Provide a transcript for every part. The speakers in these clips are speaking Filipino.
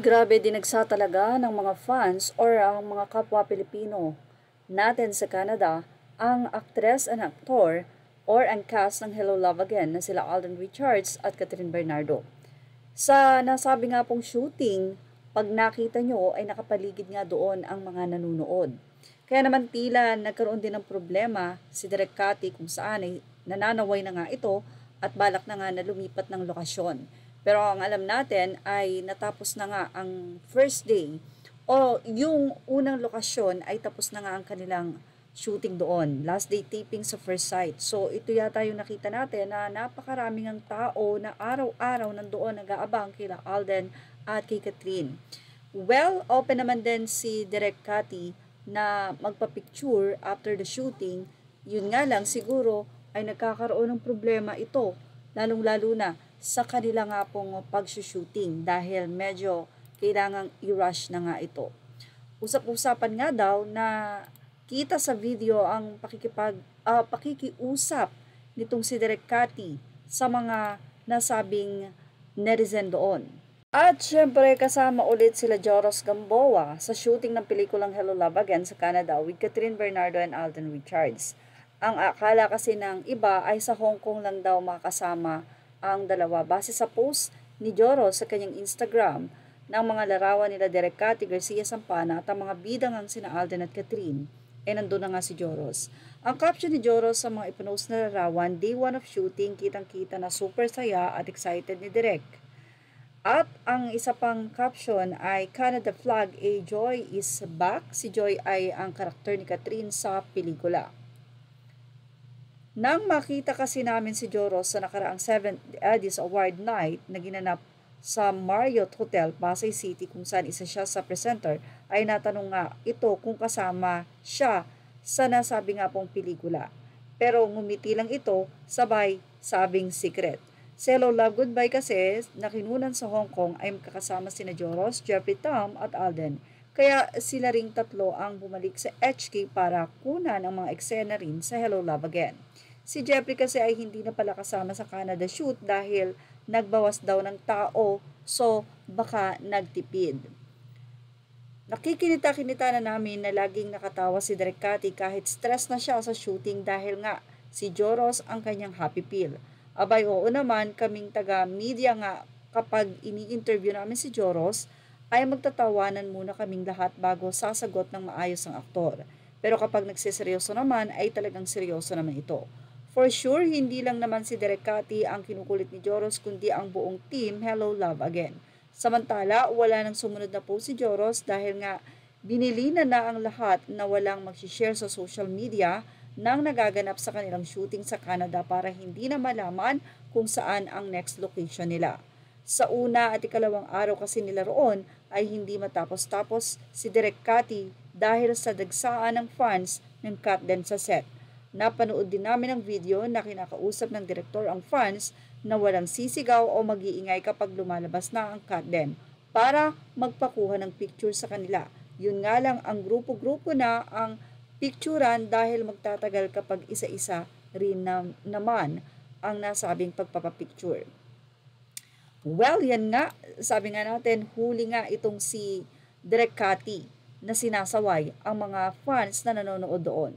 Grabe dinagsa talaga ng mga fans or ang mga kapwa Pilipino natin sa Canada ang aktres and aktor or ang cast ng Hello Love Again na sila Alden Richards at Catherine Bernardo. Sa nasabi nga pong shooting, pag nakita nyo ay nakapaligid nga doon ang mga nanunood. Kaya naman tila nagkaroon din ng problema si Direk Cathy kung saan ay nananaway na nga ito at balak na nga na lumipat ng lokasyon. Pero ang alam natin ay natapos na nga ang first day o yung unang lokasyon ay tapos na nga ang kanilang shooting doon. Last day taping sa first site. So ito yata yung nakita natin na napakaraming ang tao na araw-araw nandoon nag-aabang kila Alden at kay Catherine. Well, open naman din si Direk Cathy na magpa-picture after the shooting. Yun nga lang siguro ay nagkakaroon ng problema ito, lalong-lalo na sa kanila nga pong pag-shooting dahil medyo kailangang i-rush na nga ito. Usap-usapan nga daw na kita sa video ang pakikiusap nitong si Direk Cathy sa mga nasabing netizen doon. At syempre kasama ulit sila Joros Gamboa sa shooting ng pelikulang Hello Love Again sa Canada with Catherine Bernardo and Alden Richards. Ang akala kasi ng iba ay sa Hong Kong lang daw makasama ang dalawa base sa post ni Joros sa kanyang Instagram ng mga larawan nila Direk Cathy Garcia Sampana at ang mga bidang ang sina Alden at Catherine. Nandun na nga si Joros. Ang caption ni Joros sa mga ipinost na larawan, day 1 of shooting, kitang-kita na super saya at excited ni Direk. At ang isa pang caption ay Canada flag, a Joy is back. Si Joy ay ang karakter ni Catherine sa pelikula. Nang makita kasi namin si Joros sa nakaraang 7th Eddies Award Night na ginanap sa Marriott Hotel, Pasay City kung saan isa siya sa presenter, ay natanong nga ito kung kasama siya sa nasabi nga pong pelikula. Pero ngumiti lang ito, sabay sabing secret. Sa Hello Love Goodbye kasi na kinunan sa Hong Kong ay makakasama sina Joros, Jeffrey Tam at Alden. Kaya sila ring tatlo ang bumalik sa HK para kunan ang mga eksena rin sa Hello Love Again. Si Jeffrey kasi ay hindi na pala kasama sa Canada shoot dahil nagbawas daw ng tao, so baka nagtipid. Nakikinita-kinita na namin na laging nakatawa si Direk Cathy kahit stress na siya sa shooting dahil nga si Joros ang kanyang happy pill. Abay, oo naman, kaming taga-media nga kapag ini-interview namin si Joros ay magtatawanan muna kaming lahat bago sasagot ng maayos ang aktor. Pero kapag nagsiseryoso naman ay talagang seryoso naman ito. For sure, hindi lang naman si Direk Cathy ang kinukulit ni Joros kundi ang buong team Hello Love Again. Samantala, wala nang sumunod na post si Joros dahil nga binilinan na ang lahat na walang mag-share sa social media nang nagaganap sa kanilang shooting sa Canada para hindi na malaman kung saan ang next location nila. Sa una at ikalawang araw kasi nila roon ay hindi matapos-tapos si Direk Cathy dahil sa dagsaan ng fans ng Catden sa set. Napanood din namin ang video na kinakausap ng direktor ang fans na walang sisigaw o mag-iingay kapag lumalabas na ang Catden para magpakuha ng picture sa kanila. Yun nga lang ang grupo-grupo na ang picturan dahil magtatagal kapag isa-isa rin naman ang nasabing pagpapapicture. Well, yan nga, sabi nga natin, huli nga itong si Direk Cathy na sinasaway ang mga fans na nanonood doon.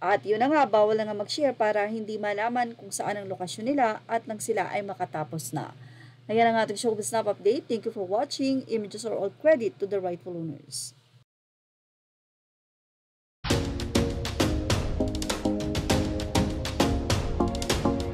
At yun na nga, bawal na nga mag-share para hindi malaman kung saan ang lokasyon nila at nang sila ay makatapos na. Ayan ang ating showbiz snap update. Thank you for watching. Images are all credit to the rightful owners.